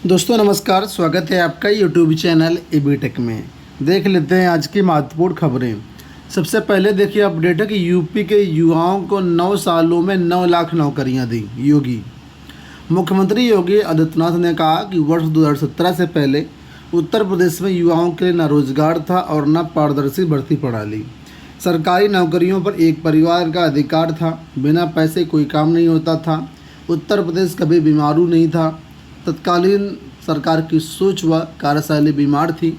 दोस्तों नमस्कार, स्वागत है आपका यूट्यूब चैनल एबी टेक में। देख लेते हैं आज की महत्वपूर्ण खबरें। सबसे पहले देखिए अपडेट है कि यूपी के युवाओं को 9 सालों में 9 लाख नौकरियां दी योगी। मुख्यमंत्री योगी आदित्यनाथ ने कहा कि वर्ष 2017 से पहले उत्तर प्रदेश में युवाओं के लिए न रोजगार था और न पारदर्शी भर्ती प्रणाली। सरकारी नौकरियों पर एक परिवार का अधिकार था, बिना पैसे कोई काम नहीं होता था। उत्तर प्रदेश कभी बीमारू नहीं था। तत्कालीन सरकार की सोच व कार्यशैली बीमार थी।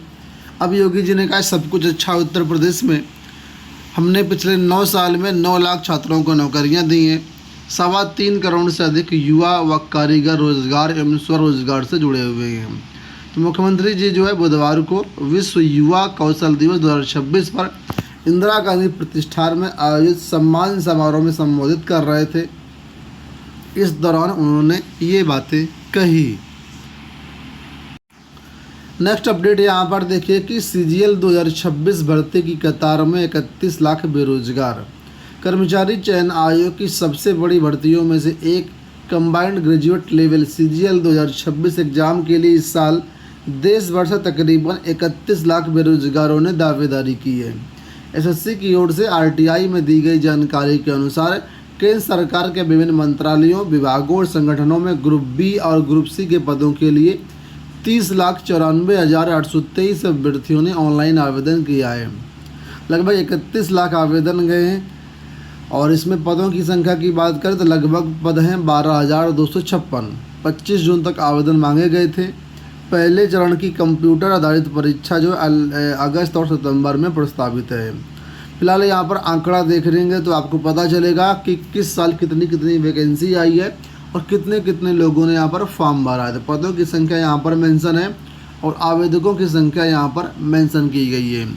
अब योगी जी ने कहा सब कुछ अच्छा उत्तर प्रदेश में। हमने पिछले 9 साल में 9 लाख छात्रों को नौकरियां दी हैं। 3.25 करोड़ से अधिक युवा व कारीगर रोजगार एवं स्वरोजगार से जुड़े हुए हैं। तो मुख्यमंत्री जी जो है बुधवार को विश्व युवा कौशल दिवस 2026 पर इंदिरा गांधी प्रतिष्ठान में आयोजित सम्मान समारोह में संबोधित कर रहे थे। इस दौरान उन्होंने ये बातें कही। नेक्स्ट अपडेट यहाँ पर देखिए कि सीजीएल 2026 भर्ती की कतार में 31 लाख बेरोजगार। कर्मचारी चयन आयोग की सबसे बड़ी भर्तियों में से एक combined graduate level CGL 2026 exam के लिए इस साल देश भर से तकरीबन 31 लाख बेरोजगारों ने दावेदारी की है। एसएससी की ओर से आरटीआई में दी गई जानकारी के अनुसार केंद्र सरकार के विभिन्न मंत्रालयों, विभागों और संगठनों में ग्रुप बी और ग्रुप सी के पदों के लिए 30,94,823 अभ्यर्थियों ने ऑनलाइन आवेदन किया है। लगभग 31 लाख आवेदन गए हैं और इसमें पदों की संख्या की बात करें तो लगभग पद हैं 12,256। 25 जून तक आवेदन मांगे गए थे। पहले चरण की कंप्यूटर आधारित परीक्षा जो अगस्त और सितंबर में प्रस्तावित है। फिलहाल यहाँ पर आंकड़ा देख लेंगे तो आपको पता चलेगा कि किस साल कितनी कितनी वैकेंसी आई है और कितने कितने लोगों ने यहाँ पर फॉर्म भरा है। तो पदों की संख्या यहाँ पर मेंशन है और आवेदकों की संख्या यहाँ पर मेंशन की गई है।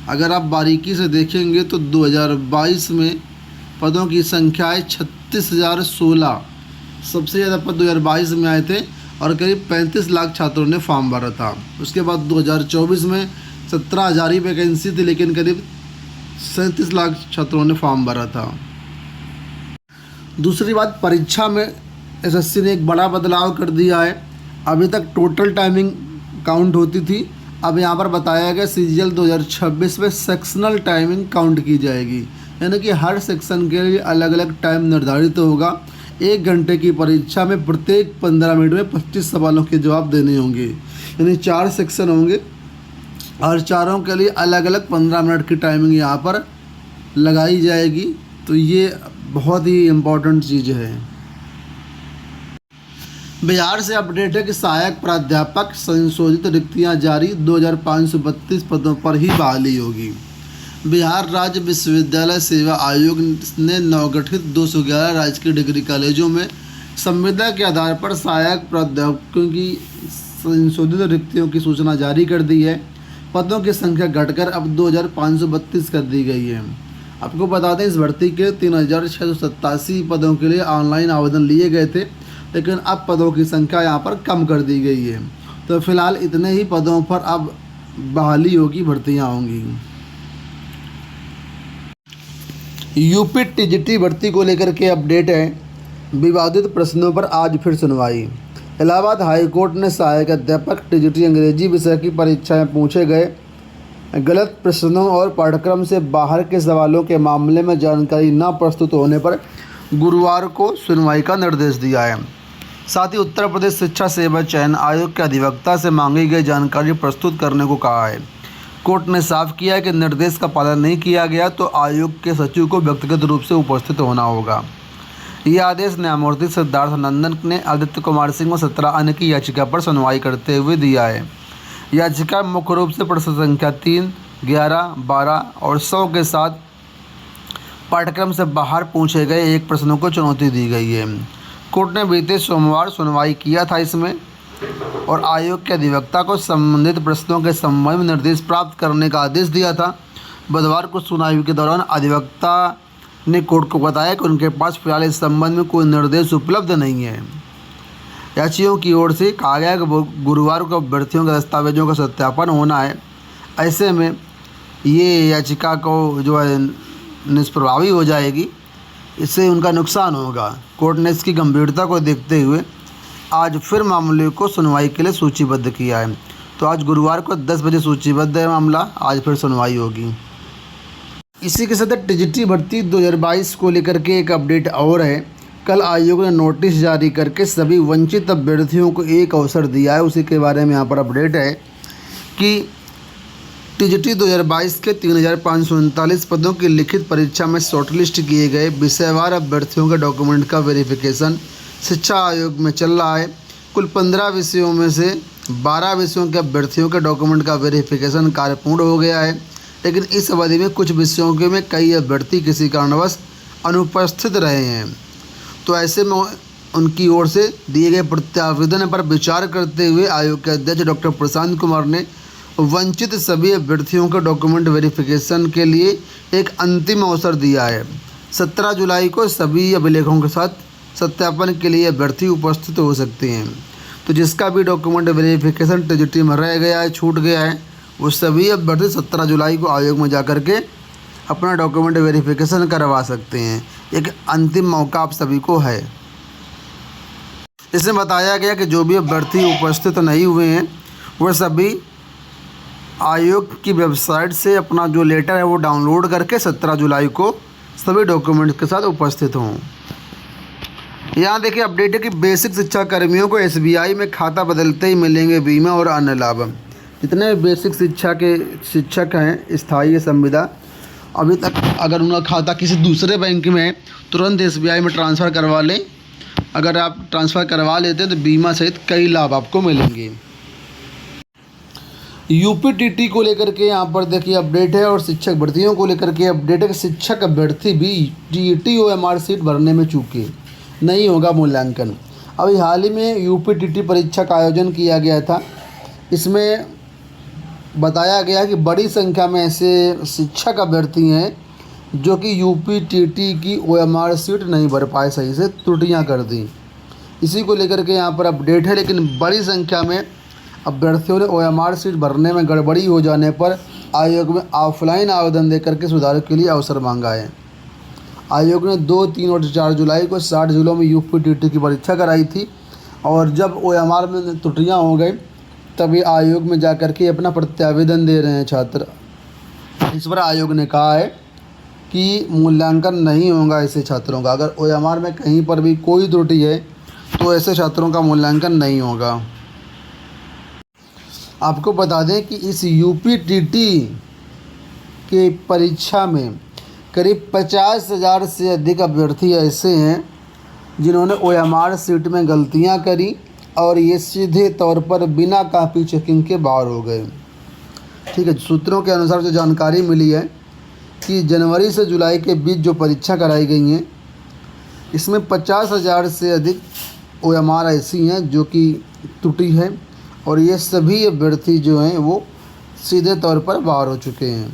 अगर आप बारीकी से देखेंगे तो 2022 में पदों की संख्या है 36,016। सबसे ज़्यादा पद 2022 में आए थे और करीब 35 लाख छात्रों ने फॉर्म भरा था। उसके बाद 2024 में 17,000 ही वैकेंसी थी, लेकिन करीब 37 लाख छात्रों ने फॉर्म भरा था। दूसरी बात, परीक्षा में एसएससी ने एक बड़ा बदलाव कर दिया है। अभी तक टोटल टाइमिंग काउंट होती थी, अब यहाँ पर बताया गया सीजीएल 2026 में सेक्शनल टाइमिंग काउंट की जाएगी। यानी कि हर सेक्शन के लिए अलग अलग टाइम निर्धारित होगा। 1 घंटे की परीक्षा में प्रत्येक 15 मिनट में 25 सवालों के जवाब देने होंगे। यानी 4 सेक्शन होंगे और चारों के लिए अलग अलग 15 मिनट की टाइमिंग यहाँ पर लगाई जाएगी। तो ये बहुत ही इम्पोर्टेंट चीज़ है। बिहार से अपडेट है कि सहायक प्राध्यापक संशोधित रिक्तियाँ जारी, 2,532 पदों पर ही बहाली होगी। बिहार राज्य विश्वविद्यालय सेवा आयोग ने नवगठित 211 राजकीय डिग्री कॉलेजों में संविदा के आधार पर सहायक प्राध्यापकों की संशोधित रिक्तियों की सूचना जारी कर दी है। पदों की संख्या घटकर अब 2,532 कर दी गई है। आपको बता दें इस भर्ती के 3,687 पदों के लिए ऑनलाइन आवेदन लिए गए थे, लेकिन अब पदों की संख्या यहाँ पर कम कर दी गई है। तो फिलहाल इतने ही पदों पर अब बहाली होगी, भर्तियाँ होंगी। यूपी टीजीटी भर्ती को लेकर के अपडेट है। विवादित प्रश्नों पर आज फिर सुनवाई। इलाहाबाद हाईकोर्ट ने सहायक अध्यापक टीजीटी अंग्रेजी विषय की परीक्षा में पूछे गए गलत प्रश्नों और पाठ्यक्रम से बाहर के सवालों के मामले में जानकारी न प्रस्तुत होने पर गुरुवार को सुनवाई का निर्देश दिया है। साथ ही उत्तर प्रदेश शिक्षा सेवा चयन आयोग के अधिवक्ता से मांगी गई जानकारी प्रस्तुत करने को कहा है। कोर्ट ने साफ किया है कि निर्देश का पालन नहीं किया गया तो आयोग के सचिव को व्यक्तिगत रूप से उपस्थित होना होगा। यह आदेश न्यायमूर्ति सिद्धार्थ नंदन ने आदित्य कुमार सिंह और 17 अन्य की याचिका पर सुनवाई करते हुए दिया है। याचिका मुख्य रूप से प्रश्न संख्या 3, 11, 12 और 100 के साथ पाठ्यक्रम से बाहर पूछे गए एक प्रश्नों को चुनौती दी गई है। कोर्ट ने बीते सोमवार सुनवाई किया था इसमें और आयोग के अधिवक्ता को संबंधित प्रश्नों के संबंध में निर्देश प्राप्त करने का आदेश दिया था। बुधवार को सुनवाई के दौरान अधिवक्ता ने कोर्ट को बताया कि उनके पास फिलहाल इस संबंध में कोई निर्देश उपलब्ध नहीं है। याचियों की ओर से कहा गया कि गुरुवार को अभ्यर्थियों के दस्तावेजों का सत्यापन होना है। ऐसे में ये याचिका को जो है निष्प्रभावी हो जाएगी, इससे उनका नुकसान होगा। कोर्ट ने इसकी गंभीरता को देखते हुए आज फिर मामले को सुनवाई के लिए सूचीबद्ध किया है। तो आज गुरुवार को 10 बजे सूचीबद्ध है मामला, आज फिर सुनवाई होगी। इसी के साथ टीजीटी भर्ती 2022 को लेकर के एक अपडेट और है। कल आयोग ने नोटिस जारी करके सभी वंचित अभ्यर्थियों को एक अवसर दिया है। उसी के बारे में यहाँ पर अपडेट है कि टीजीटी 2022 के 3539 पदों की लिखित परीक्षा में शॉर्टलिस्ट किए गए विषयवार अभ्यर्थियों के डॉक्यूमेंट का वेरिफिकेशन शिक्षा आयोग में चल रहा है। कुल 15 विषयों में से 12 विषयों के अभ्यर्थियों के डॉक्यूमेंट का वेरिफिकेशन कार्य पूर्ण हो गया है, लेकिन इस अवधि में कुछ विषयों के में कई अभ्यर्थी किसी कारणवश अनुपस्थित रहे हैं। तो ऐसे में उनकी ओर से दिए गए प्रत्यावेदन पर विचार करते हुए आयोग के अध्यक्ष डॉक्टर प्रशांत कुमार ने वंचित सभी अभ्यर्थियों के डॉक्यूमेंट वेरिफिकेशन के लिए एक अंतिम अवसर दिया है। 17 जुलाई को सभी अभिलेखों के साथ सत्यापन के लिए अभ्यर्थी उपस्थित हो सकते हैं। तो जिसका भी डॉक्यूमेंट वेरिफिकेशन टीजीटी में रह गया है, छूट गया है, वो सभी अभ्यर्थी 17 जुलाई को आयोग में जाकर के अपना डॉक्यूमेंट वेरिफिकेशन करवा सकते हैं। एक अंतिम मौका आप सभी को है। इसमें बताया गया कि जो भी अभ्यर्थी उपस्थित नहीं हुए हैं वह सभी आयोग की वेबसाइट से अपना जो लेटर है वो डाउनलोड करके 17 जुलाई को सभी डॉक्यूमेंट्स के साथ उपस्थित हों। यहाँ देखिए अपडेट है कि बेसिक शिक्षा कर्मियों को एसबीआई में खाता बदलते ही मिलेंगे बीमा और अन्य लाभ। जितने बेसिक शिक्षा के शिक्षक हैं स्थायी संविदा, अभी तक अगर उनका खाता किसी दूसरे बैंक में है तुरंत एसबीआई में ट्रांसफ़र करवा लें। अगर आप ट्रांसफ़र करवा लेते हैं तो बीमा सहित कई लाभ आपको मिलेंगे। यूपीटीटी को लेकर के यहाँ पर देखिए अपडेट है और शिक्षक भर्तियों को लेकर के अपडेट है कि शिक्षक अभ्यर्थी भी टीईटी ओएमआर सीट भरने में चूके, नहीं होगा मूल्यांकन। अभी हाल ही में यूपीटीटी परीक्षा का आयोजन किया गया था। इसमें बताया गया कि बड़ी संख्या में ऐसे शिक्षक अभ्यर्थी हैं जो कि यूपीटीटी की ओएमआर सीट नहीं भर पाए, सही से त्रुटियां कर दी। इसी को लेकर के यहाँ पर अपडेट है, लेकिन बड़ी संख्या में अभ्यर्थियों ने ओएमआर सीट भरने में गड़बड़ी हो जाने पर आयोग में ऑफलाइन आवेदन देकर के सुधार के लिए अवसर मांगा है। आयोग ने 2, 3 और 4 जुलाई को 60 जिलों में यूपीटीटी की परीक्षा कराई थी और जब ओएमआर में त्रुटियां हो गई तभी आयोग में जाकर के अपना प्रत्यावेदन दे रहे हैं छात्र। इस पर आयोग ने कहा है कि मूल्यांकन नहीं होगा ऐसे छात्रों का। अगर ओएमआर में कहीं पर भी कोई त्रुटि है तो ऐसे छात्रों का मूल्यांकन नहीं होगा। आपको बता दें कि इस यूपीटीटी के परीक्षा में करीब 50,000 से अधिक अभ्यर्थी ऐसे हैं जिन्होंने ओएमआर सीट में गलतियां करी और ये सीधे तौर पर बिना कॉपी चेकिंग के बाहर हो गए। ठीक है, सूत्रों के अनुसार जो जानकारी मिली है कि जनवरी से जुलाई के बीच जो परीक्षा कराई गई हैं इसमें 50,000 से अधिक ओएमआर ऐसी हैं जो कि त्रुटि है और ये सभी अभ्यर्थी जो हैं वो सीधे तौर पर बाहर हो चुके हैं।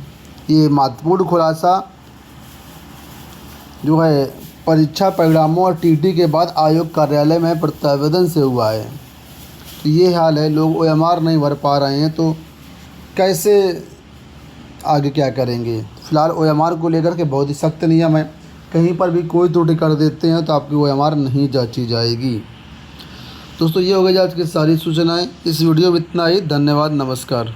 ये महत्वपूर्ण खुलासा जो है परीक्षा परिणामों और टीटी के बाद आयोग कार्यालय में प्रत्यावेदन से हुआ है। तो ये हाल है, लोग ओएमआर नहीं भर पा रहे हैं तो कैसे आगे क्या करेंगे। फ़िलहाल ओएमआर को लेकर के बहुत ही सख्त नियम है, कहीं पर भी कोई त्रुटि कर देते हैं तो आपकी ओएमआर नहीं जांची जाएगी। दोस्तों ये हो गई आज की सारी सूचनाएं। इस वीडियो में इतना ही। धन्यवाद, नमस्कार।